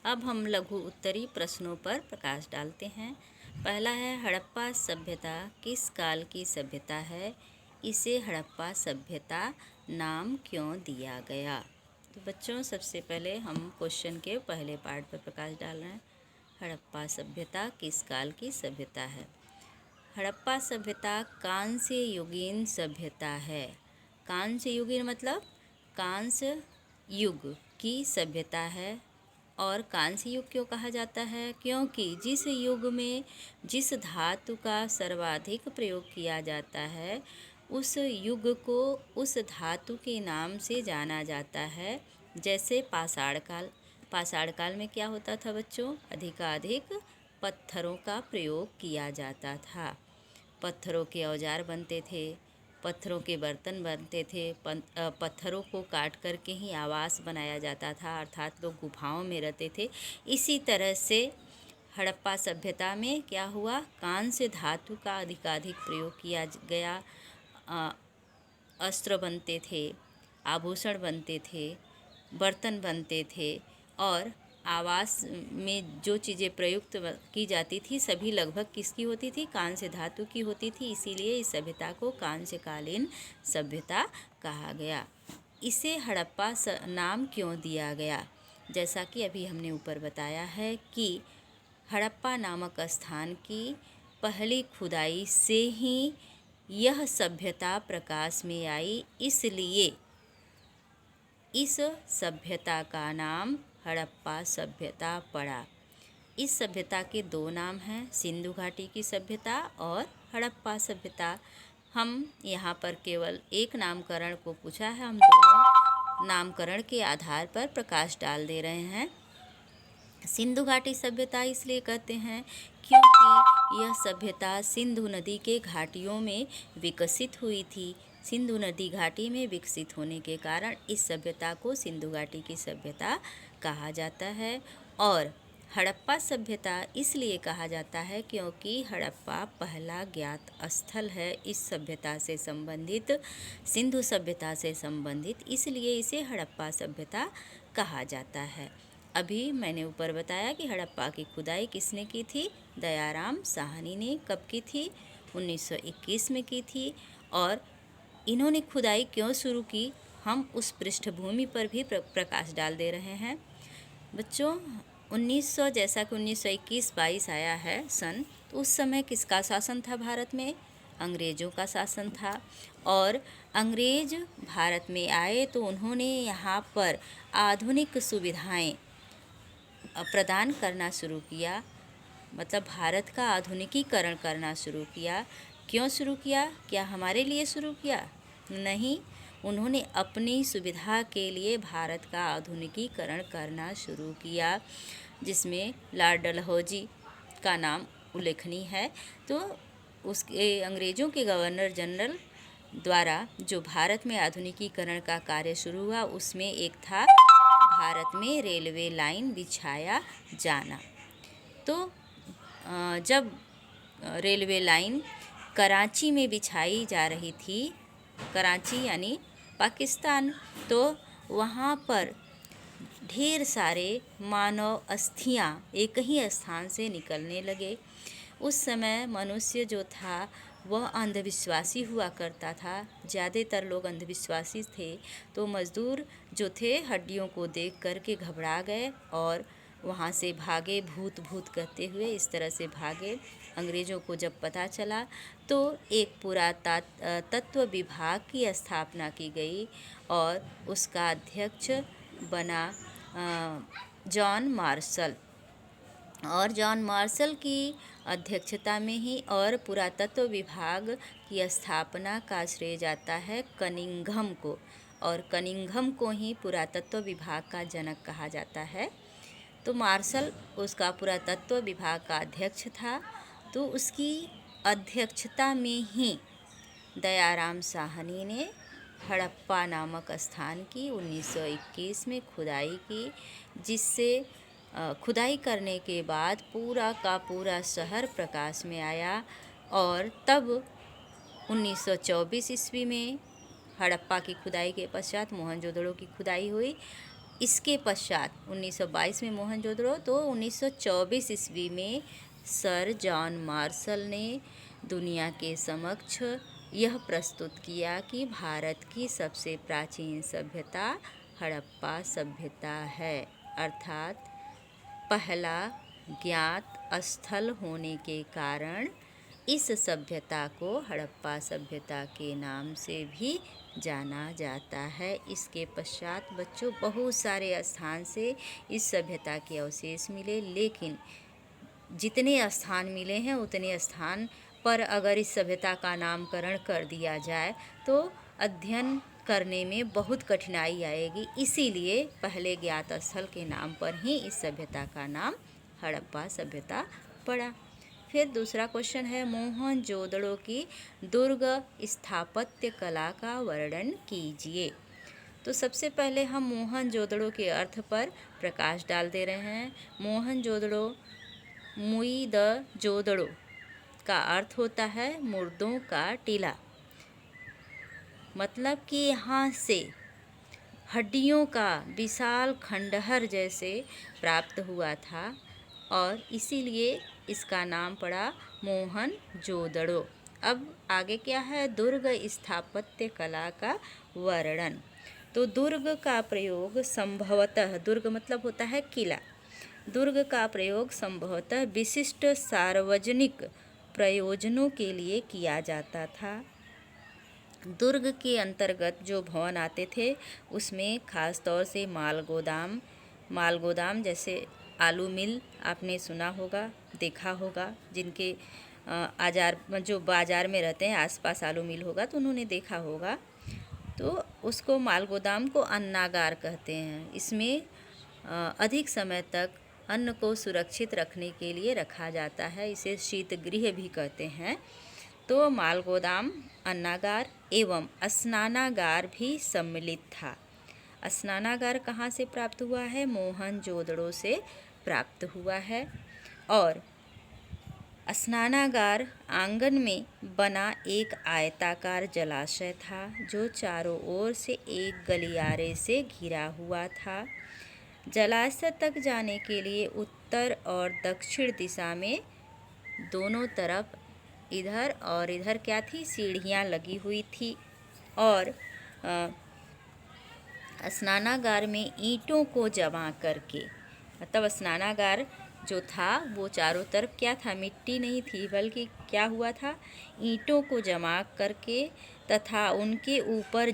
अब हम लघु उत्तरी प्रश्नों पर प्रकाश डालते हैं। पहला है, हड़प्पा सभ्यता किस काल की सभ्यता है? इसे हड़प्पा सभ्यता नाम क्यों दिया गया? तो बच्चों, सबसे पहले हम क्वेश्चन के पहले पार्ट पर प्रकाश डाल रहे हैं। हड़प्पा सभ्यता किस काल की सभ्यता है? हड़प्पा सभ्यता कांस्य युगीन सभ्यता है। कांस्य युगीन मतलब कांस्य युग की सभ्यता है। और कांस्य युग क्यों कहा जाता है? क्योंकि जिस युग में जिस धातु का सर्वाधिक प्रयोग किया जाता है, उस युग को उस धातु के नाम से जाना जाता है। जैसे पाषाण काल। पाषाण काल में क्या होता था बच्चों? अधिकाधिक पत्थरों का प्रयोग किया जाता था। पत्थरों के औजार बनते थे, पत्थरों के बर्तन बनते थे, पत्थरों को काट करके ही आवास बनाया जाता था, अर्थात लोग गुफाओं में रहते थे। इसी तरह से हड़प्पा सभ्यता में क्या हुआ? कांस्य धातु का अधिकाधिक प्रयोग किया गया। अस्त्र बनते थे, आभूषण बनते थे, बर्तन बनते थे और आवास में जो चीज़ें प्रयुक्त की जाती थी सभी लगभग किसकी होती थी? कांस्य धातु की होती थी। इसीलिए इस सभ्यता को कांस्यकालीन सभ्यता कहा गया। इसे हड़प्पा नाम क्यों दिया गया? जैसा कि अभी हमने ऊपर बताया है कि हड़प्पा नामक स्थान की पहली खुदाई से ही यह सभ्यता प्रकाश में आई, इसलिए इस सभ्यता का नाम हड़प्पा सभ्यता पड़ा। इस सभ्यता के दो नाम हैं, सिंधु घाटी की सभ्यता और हड़प्पा सभ्यता। हम यहाँ पर केवल एक नामकरण को पूछा है, हम दोनों नामकरण के आधार पर प्रकाश डाल दे रहे हैं। सिंधु घाटी सभ्यता इसलिए कहते हैं क्योंकि यह सभ्यता सिंधु नदी के घाटियों में विकसित हुई थी। सिंधु नदी घाटी में विकसित होने के कारण इस सभ्यता को सिंधु घाटी की सभ्यता कहा जाता है। और हड़प्पा सभ्यता इसलिए कहा जाता है क्योंकि हड़प्पा पहला ज्ञात स्थल है इस सभ्यता से संबंधित, सिंधु सभ्यता से संबंधित, इसलिए इसे हड़प्पा सभ्यता कहा जाता है। अभी मैंने ऊपर बताया कि हड़प्पा की खुदाई किसने की थी? दयाराम साहनी ने। कब की थी? 1921 में की थी। और इन्होंने खुदाई क्यों शुरू की, हम उस पृष्ठभूमि पर भी प्रकाश डाल दे रहे हैं। बच्चों, 1900 जैसा कि 1921-22 आया है सन, तो उस समय किसका शासन था भारत में? अंग्रेज़ों का शासन था। और अंग्रेज़ भारत में आए तो उन्होंने यहाँ पर आधुनिक सुविधाएं प्रदान करना शुरू किया, मतलब भारत का आधुनिकीकरण करना शुरू किया। क्यों शुरू किया? क्या हमारे लिए शुरू किया? नहीं, उन्होंने अपनी सुविधा के लिए भारत का आधुनिकीकरण करना शुरू किया, जिसमें लॉर्ड डलहौजी का नाम उल्लेखनीय है। तो उसके अंग्रेज़ों के गवर्नर जनरल द्वारा जो भारत में आधुनिकीकरण का कार्य शुरू हुआ, उसमें एक था भारत में रेलवे लाइन बिछाया जाना। तो जब रेलवे लाइन कराची में बिछाई जा रही थी, कराची यानी पाकिस्तान, तो वहाँ पर ढेर सारे मानव अस्थियाँ एक ही स्थान से निकलने लगे। उस समय मनुष्य जो था वह अंधविश्वासी हुआ करता था, ज़्यादातर लोग अंधविश्वासी थे। तो मज़दूर जो थे हड्डियों को देख कर के घबरा गए और वहाँ से भागे, भूत भूत कहते हुए इस तरह से भागे। अंग्रेज़ों को जब पता चला तो एक पुरातत्व विभाग की स्थापना की गई और उसका अध्यक्ष बना जॉन मार्शल। और जॉन मार्शल की अध्यक्षता में ही और पुरातत्व विभाग की स्थापना का श्रेय जाता है कनिंघम को, और कनिंघम को ही पुरातत्व विभाग का जनक कहा जाता है। तो मार्शल उसका पुरातत्व विभाग का अध्यक्ष था। तो उसकी अध्यक्षता में ही दयाराम साहनी ने हड़प्पा नामक स्थान की 1921 में खुदाई की, जिससे खुदाई करने के बाद पूरा का पूरा शहर प्रकाश में आया। और तब 1924 ईस्वी में हड़प्पा की खुदाई के पश्चात मोहनजोदड़ो की खुदाई हुई। इसके पश्चात 1922 में मोहनजोदड़ो, तो 1924 ईस्वी में सर जॉन मार्शल ने दुनिया के समक्ष यह प्रस्तुत किया कि भारत की सबसे प्राचीन सभ्यता हड़प्पा सभ्यता है, अर्थात पहला ज्ञात स्थल होने के कारण इस सभ्यता को हड़प्पा सभ्यता के नाम से भी जाना जाता है। इसके पश्चात बच्चों बहुत सारे स्थान से इस सभ्यता के अवशेष मिले, लेकिन जितने स्थान मिले हैं उतने स्थान पर अगर इस सभ्यता का नामकरण कर दिया जाए तो अध्ययन करने में बहुत कठिनाई आएगी। इसीलिए पहले ज्ञात स्थल के नाम पर ही इस सभ्यता का नाम हड़प्पा सभ्यता पड़ा। फिर दूसरा क्वेश्चन है, मोहनजोदड़ो की दुर्ग स्थापत्य कला का वर्णन कीजिए। तो सबसे पहले हम मोहनजोदड़ो के अर्थ पर प्रकाश डाल दे रहे हैं। मोहनजोदड़ो मुई द जोदड़ो का अर्थ होता है मुर्दों का टीला, मतलब कि यहाँ से हड्डियों का विशाल खंडहर जैसे प्राप्त हुआ था और इसीलिए इसका नाम पड़ा मोहनजोदड़ो। अब आगे क्या है, दुर्ग स्थापत्य कला का वर्णन। तो दुर्ग का प्रयोग संभवतः, दुर्ग मतलब होता है किला, दुर्ग का प्रयोग संभवतः विशिष्ट सार्वजनिक प्रयोजनों के लिए किया जाता था। दुर्ग के अंतर्गत जो भवन आते थे उसमें खास तौर से माल गोदाम जैसे आलू मिल आपने सुना होगा, देखा होगा, जिनके जो बाज़ार में रहते हैं आसपास आलू मिल होगा तो उन्होंने देखा होगा। तो उसको माल गोदाम को अन्नागार कहते हैं। इसमें अधिक समय तक अन्न को सुरक्षित रखने के लिए रखा जाता है, इसे शीतगृह भी कहते हैं। तो माल गोदाम, अन्नागार एवं स्नानागार भी सम्मिलित था। स्नानागार कहाँ से प्राप्त हुआ है, मोहनजोदड़ो से प्राप्त हुआ है। और स्नानागार आंगन में बना एक आयताकार जलाशय था जो चारों ओर से एक गलियारे से घिरा हुआ था। जलाशय तक जाने के लिए उत्तर और दक्षिण दिशा में दोनों तरफ इधर और इधर क्या थी, सीढ़ियाँ लगी हुई थी। और स्नानागार में ईंटों को जमा करके, मतलब स्नानागार जो था वो चारों तरफ क्या था, मिट्टी नहीं थी बल्कि क्या हुआ था, ईंटों को जमा करके तथा उनके ऊपर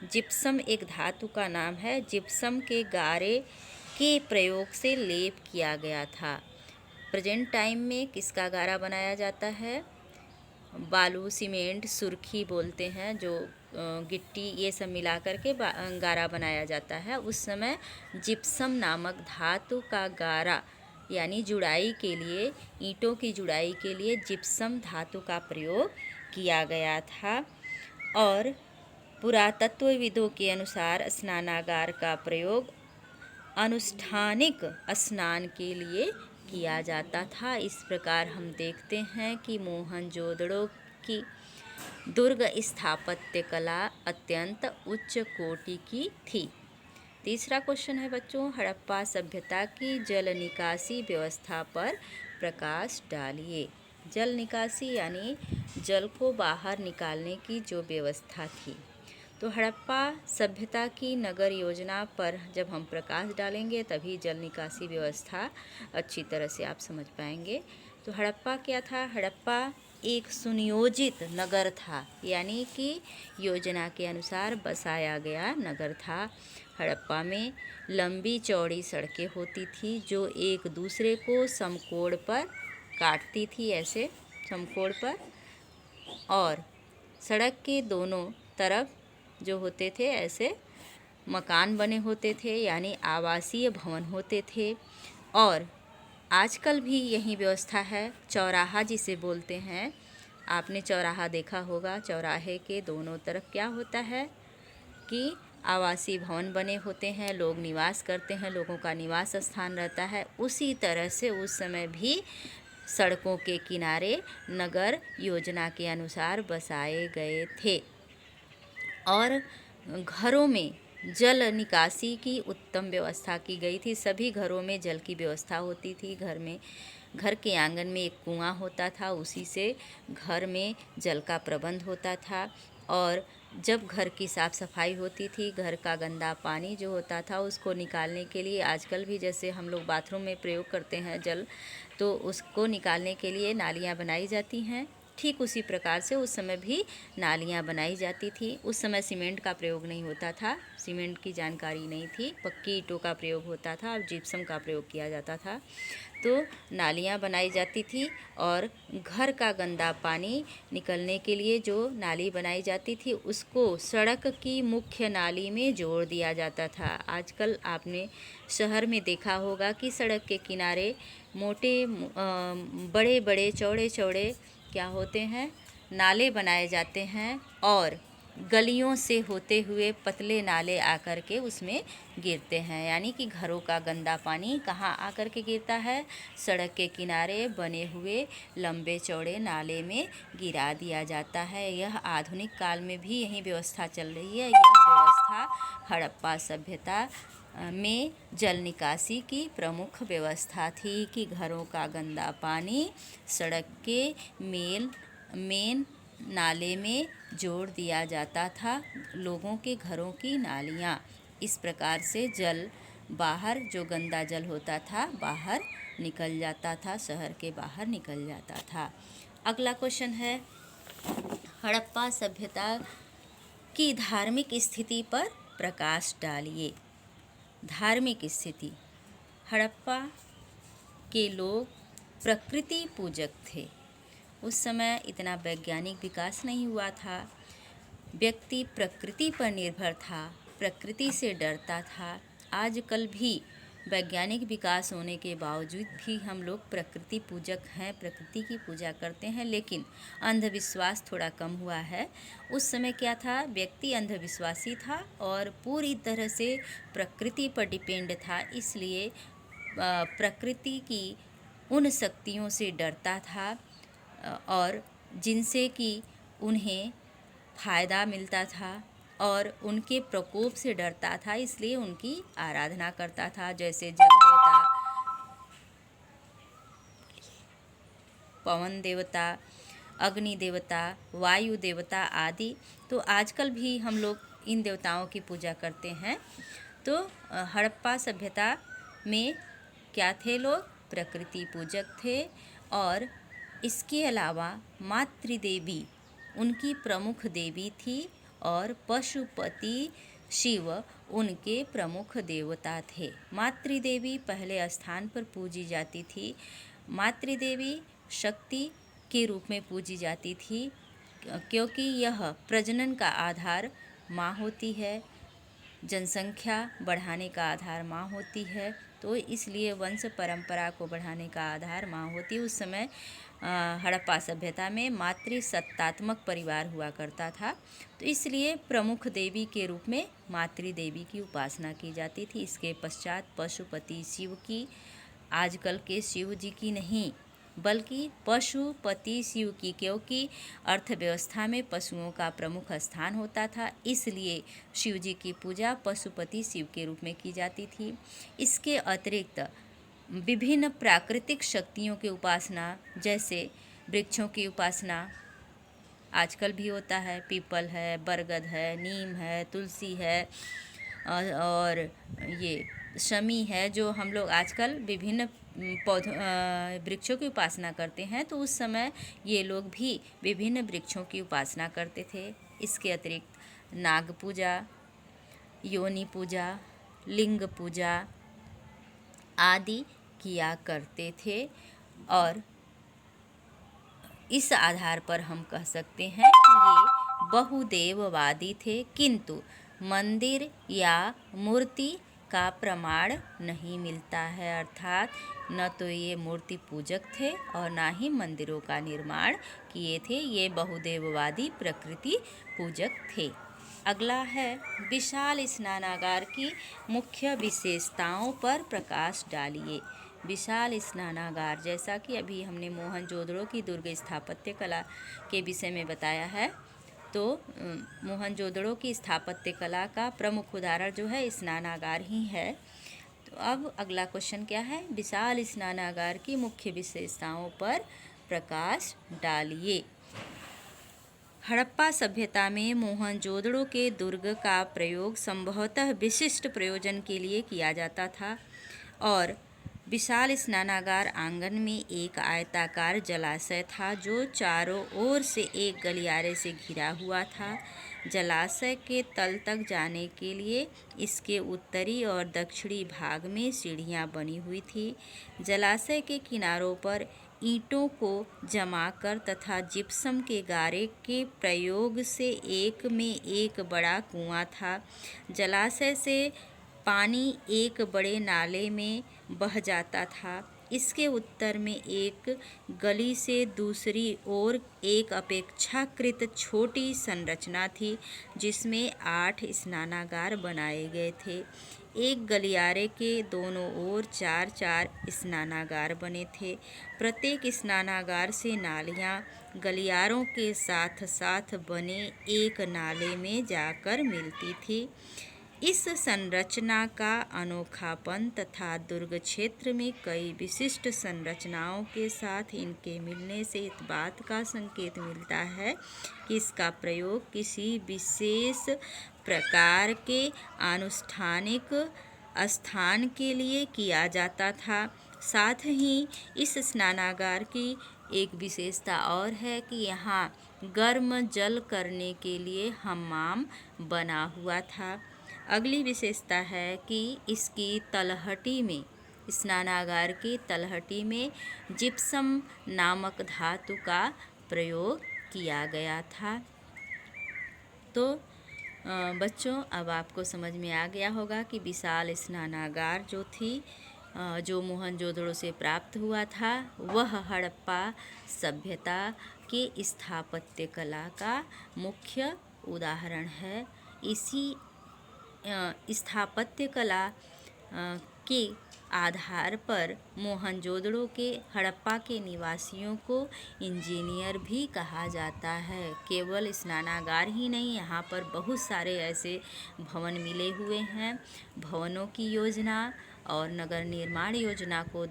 जिप्सम एक धातु का नाम है, जिप्सम के गारे के प्रयोग से लेप किया गया था। प्रेजेंट टाइम में किसका गारा बनाया जाता है, बालू, सीमेंट, सुर्खी बोलते हैं, जो गिट्टी ये सब मिला करके गारा बनाया जाता है। उस समय जिप्सम नामक धातु का गारा यानी जुड़ाई के लिए, ईंटों की जुड़ाई के लिए जिप्सम धातु का प्रयोग किया गया था। और पुरातत्वविदों के अनुसार स्नानागार का प्रयोग अनुष्ठानिक स्नान के लिए किया जाता था। इस प्रकार हम देखते हैं कि मोहनजोदड़ो की दुर्ग स्थापत्य कला अत्यंत उच्च कोटि की थी। तीसरा क्वेश्चन है बच्चों, हड़प्पा सभ्यता की जल निकासी व्यवस्था पर प्रकाश डालिए। जल निकासी यानी जल को बाहर निकालने की जो व्यवस्था थी। तो हड़प्पा सभ्यता की नगर योजना पर जब हम प्रकाश डालेंगे तभी जल निकासी व्यवस्था अच्छी तरह से आप समझ पाएंगे। तो हड़प्पा क्या था, हड़प्पा एक सुनियोजित नगर था, यानी कि योजना के अनुसार बसाया गया नगर था। हड़प्पा में लंबी चौड़ी सड़कें होती थी जो एक दूसरे को समकोण पर काटती थी, ऐसे समकोण पर, और सड़क के दोनों तरफ जो होते थे ऐसे मकान बने होते थे, यानी आवासीय भवन होते थे। और आजकल भी यही व्यवस्था है। चौराहा जिसे बोलते हैं, आपने चौराहा देखा होगा, चौराहे के दोनों तरफ क्या होता है कि आवासीय भवन बने होते हैं, लोग निवास करते हैं, लोगों का निवास स्थान रहता है। उसी तरह से उस समय भी सड़कों के किनारे नगर योजना के अनुसार बसाए गए थे। और घरों में जल निकासी की उत्तम व्यवस्था की गई थी। सभी घरों में जल की व्यवस्था होती थी। घर के आंगन में एक कुआं होता था, उसी से घर में जल का प्रबंध होता था। और जब घर की साफ़ सफाई होती थी, घर का गंदा पानी जो होता था उसको निकालने के लिए, आजकल भी जैसे हम लोग बाथरूम में प्रयोग करते हैं जल, तो उसको निकालने के लिए नालियाँ बनाई जाती हैं। ठीक उसी प्रकार से उस समय भी नालियाँ बनाई जाती थी। उस समय सीमेंट का प्रयोग नहीं होता था, सीमेंट की जानकारी नहीं थी, पक्की ईंटों का प्रयोग होता था और जिप्सम का प्रयोग किया जाता था। तो नालियाँ बनाई जाती थी और घर का गंदा पानी निकलने के लिए जो नाली बनाई जाती थी उसको सड़क की मुख्य नाली में जोड़ दिया जाता था। आजकल आपने शहर में देखा होगा कि सड़क के किनारे मोटे बड़े बड़े चौड़े चौड़े क्या होते हैं, नाले बनाए जाते हैं और गलियों से होते हुए पतले नाले आकर के उसमें गिरते हैं। यानी कि घरों का गंदा पानी कहाँ आकर के गिरता है, सड़क के किनारे बने हुए लंबे चौड़े नाले में गिरा दिया जाता है। यह आधुनिक काल में भी यही व्यवस्था चल रही है। यह व्यवस्था हड़प्पा सभ्यता में जल निकासी की प्रमुख व्यवस्था थी कि घरों का गंदा पानी सड़क के मेन नाले में जोड़ दिया जाता था। लोगों के घरों की नालियाँ, इस प्रकार से जल बाहर, जो गंदा जल होता था बाहर निकल जाता था, शहर के बाहर निकल जाता था। अगला क्वेश्चन है, हड़प्पा सभ्यता की धार्मिक स्थिति पर प्रकाश डालिए। धार्मिक स्थिति, हड़प्पा के लोग प्रकृति पूजक थे। उस समय इतना वैज्ञानिक विकास नहीं हुआ था। व्यक्ति प्रकृति पर निर्भर था, प्रकृति से डरता था। आजकल भी वैज्ञानिक विकास होने के बावजूद भी हम लोग प्रकृति पूजक हैं, प्रकृति की पूजा करते हैं, लेकिन अंधविश्वास थोड़ा कम हुआ है। उस समय क्या था, व्यक्ति अंधविश्वासी था और पूरी तरह से प्रकृति पर डिपेंड था, इसलिए प्रकृति की उन शक्तियों से डरता था और जिनसे कि उन्हें फ़ायदा मिलता था, और उनके प्रकोप से डरता था, इसलिए उनकी आराधना करता था। जैसे जल देवता, पवन देवता, अग्नि देवता, वायु देवता आदि। तो आजकल भी हम लोग इन देवताओं की पूजा करते हैं। तो हड़प्पा सभ्यता में क्या थे लोग, प्रकृति पूजक थे। और इसके अलावा मातृदेवी उनकी प्रमुख देवी थी और पशुपति शिव उनके प्रमुख देवता थे। मातृदेवी पहले स्थान पर पूजी जाती थी। मातृदेवी शक्ति के रूप में पूजी जाती थी क्योंकि यह प्रजनन का आधार माँ होती है, जनसंख्या बढ़ाने का आधार माँ होती है, तो इसलिए वंश परंपरा को बढ़ाने का आधार माँ होती है। उस समय हड़प्पा सभ्यता में मातृसत्तात्मक परिवार हुआ करता था, तो इसलिए प्रमुख देवी के रूप में मातृदेवी की उपासना की जाती थी। इसके पश्चात पशुपति शिव की, आजकल के शिव जी की नहीं बल्कि पशुपति शिव की, क्योंकि अर्थव्यवस्था में पशुओं का प्रमुख स्थान होता था, इसलिए शिव जी की पूजा पशुपति शिव के रूप में की जाती थी। इसके अतिरिक्त विभिन्न प्राकृतिक शक्तियों की उपासना, जैसे वृक्षों की उपासना आजकल भी होता है। पीपल है, बरगद है, नीम है, तुलसी है और ये शमी है, जो हम लोग आजकल विभिन्न वृक्षों की उपासना करते हैं। तो उस समय ये लोग भी विभिन्न वृक्षों की उपासना करते थे। इसके अतिरिक्त नाग पूजा, योनि पूजा, लिंग पूजा आदि किया करते थे। और इस आधार पर हम कह सकते हैं कि ये बहुदेववादी थे, किंतु मंदिर या मूर्ति का प्रमाण नहीं मिलता है। अर्थात न तो ये मूर्ति पूजक थे और ना ही मंदिरों का निर्माण किए थे। ये बहुदेववादी प्रकृति पूजक थे। अगला है, विशाल स्नानागार की मुख्य विशेषताओं पर प्रकाश डालिए। विशाल स्नानागार, जैसा कि अभी हमने मोहनजोदड़ो की दुर्ग स्थापत्य कला के विषय में बताया है, तो मोहनजोदड़ो की स्थापत्य कला का प्रमुख उदाहरण जो है स्नानागार ही है। तो अब अगला क्वेश्चन क्या है, विशाल स्नानागार की मुख्य विशेषताओं पर प्रकाश डालिए। हड़प्पा सभ्यता में मोहनजोदड़ो के दुर्ग का प्रयोग संभवतः विशिष्ट प्रयोजन के लिए किया जाता था और विशाल स्नानागार आंगन में एक आयताकार जलाशय था जो चारों ओर से एक गलियारे से घिरा हुआ था। जलाशय के तल तक जाने के लिए इसके उत्तरी और दक्षिणी भाग में सीढ़ियां बनी हुई थी। जलाशय के किनारों पर ईंटों को जमाकर तथा जिप्सम के गारे के प्रयोग से एक में एक बड़ा कुआं था। जलाशय से पानी एक बड़े नाले में बह जाता था। इसके उत्तर में एक गली से दूसरी ओर एक अपेक्षाकृत छोटी संरचना थी जिसमें 8 स्नानागार बनाए गए थे। एक गलियारे के दोनों ओर 4-4 स्नानागार बने थे। प्रत्येक स्नानागार से नालियाँ गलियारों के साथ साथ बने एक नाले में जाकर मिलती थी। इस संरचना का अनोखापन तथा दुर्ग क्षेत्र में कई विशिष्ट संरचनाओं के साथ इनके मिलने से इस बात का संकेत मिलता है कि इसका प्रयोग किसी विशेष प्रकार के आनुष्ठानिक स्थान के लिए किया जाता था। साथ ही इस स्नानागार की एक विशेषता और है कि यहाँ गर्म जल करने के लिए हम्माम बना हुआ था। अगली विशेषता है कि इसकी तलहटी में, स्नानागार की तलहटी में जिप्सम नामक धातु का प्रयोग किया गया था। तो बच्चों, अब आपको समझ में आ गया होगा कि विशाल स्नानागार जो थी जो मोहनजोदड़ो से प्राप्त हुआ था वह हड़प्पा सभ्यता के स्थापत्य कला का मुख्य उदाहरण है। इसी स्थापत्य कला के आधार पर मोहनजोदड़ो के हड़प्पा के निवासियों को इंजीनियर भी कहा जाता है। केवल स्नानागार ही नहीं, यहाँ पर बहुत सारे ऐसे भवन मिले हुए हैं। भवनों की योजना और नगर निर्माण योजना को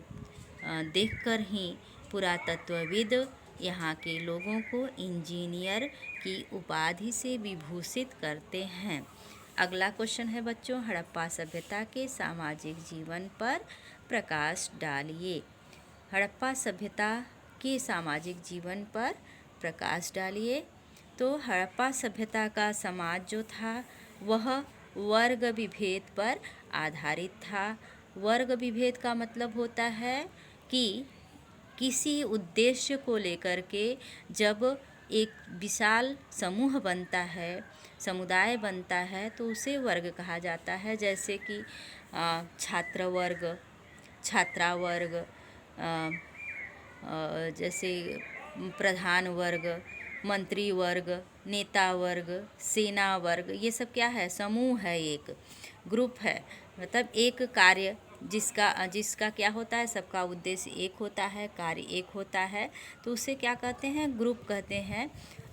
देखकर ही पुरातत्वविद यहाँ के लोगों को इंजीनियर की उपाधि से विभूषित करते हैं। अगला क्वेश्चन है बच्चों, हड़प्पा सभ्यता के सामाजिक जीवन पर प्रकाश डालिए। हड़प्पा सभ्यता के सामाजिक जीवन पर प्रकाश डालिए। तो हड़प्पा सभ्यता का समाज जो था वह वर्ग विभेद पर आधारित था। वर्ग विभेद का मतलब होता है कि किसी उद्देश्य को लेकर के जब एक विशाल समूह बनता है, समुदाय बनता है, तो उसे वर्ग कहा जाता है। जैसे कि छात्र वर्ग, छात्रा वर्ग, जैसे प्रधान वर्ग, मंत्री वर्ग, नेता वर्ग, सेना वर्ग, ये सब क्या है, समूह है, एक ग्रुप है। मतलब एक कार्य जिसका क्या होता है, सबका उद्देश्य एक होता है, कार्य एक होता है, तो उसे क्या कहते हैं, ग्रुप कहते हैं।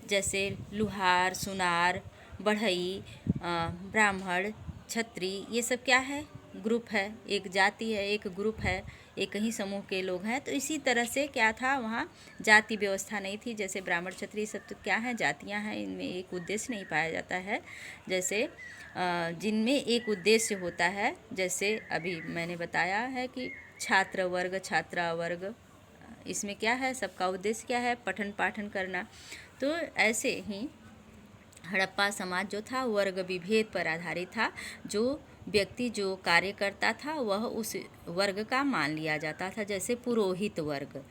जैसे लुहार, सुनार, बढ़ई, ब्राह्मण, छत्री, ये सब क्या है, ग्रुप है, एक जाति है, एक ग्रुप है, एक ही समूह के लोग हैं। तो इसी तरह से क्या था, वहाँ जाति व्यवस्था नहीं थी। जैसे ब्राह्मण, छत्री सब तो क्या है, जातियाँ हैं, इनमें एक उद्देश्य नहीं पाया जाता है। जैसे जिनमें एक उद्देश्य होता है, जैसे अभी मैंने बताया है कि छात्र वर्ग, छात्रा वर्ग, इसमें क्या है, सबका उद्देश्य क्या है, पठन पाठन करना। तो ऐसे ही हड़प्पा समाज जो था वर्ग विभेद पर आधारित था। जो व्यक्ति जो कार्य करता था वह उस वर्ग का मान लिया जाता था। जैसे पुरोहित वर्ग,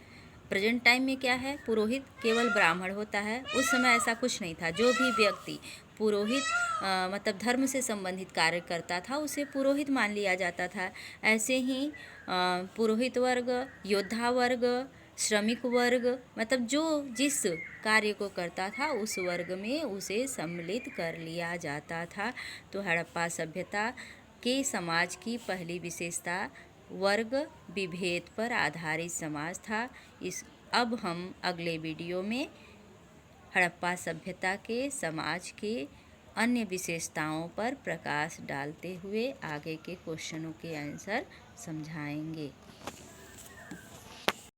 प्रेजेंट टाइम में क्या है, पुरोहित केवल ब्राह्मण होता है। उस समय ऐसा कुछ नहीं था। जो भी व्यक्ति पुरोहित मतलब धर्म से संबंधित कार्य करता था उसे पुरोहित मान लिया जाता था। ऐसे ही पुरोहित वर्ग, योद्धा वर्ग, श्रमिक वर्ग, मतलब जो जिस कार्य को करता था उस वर्ग में उसे सम्मिलित कर लिया जाता था। तो हड़प्पा सभ्यता के समाज की पहली विशेषता वर्ग विभेद पर आधारित समाज था। अब हम अगले वीडियो में हड़प्पा सभ्यता के समाज के अन्य विशेषताओं पर प्रकाश डालते हुए आगे के क्वेश्चनों के आंसर समझाएंगे।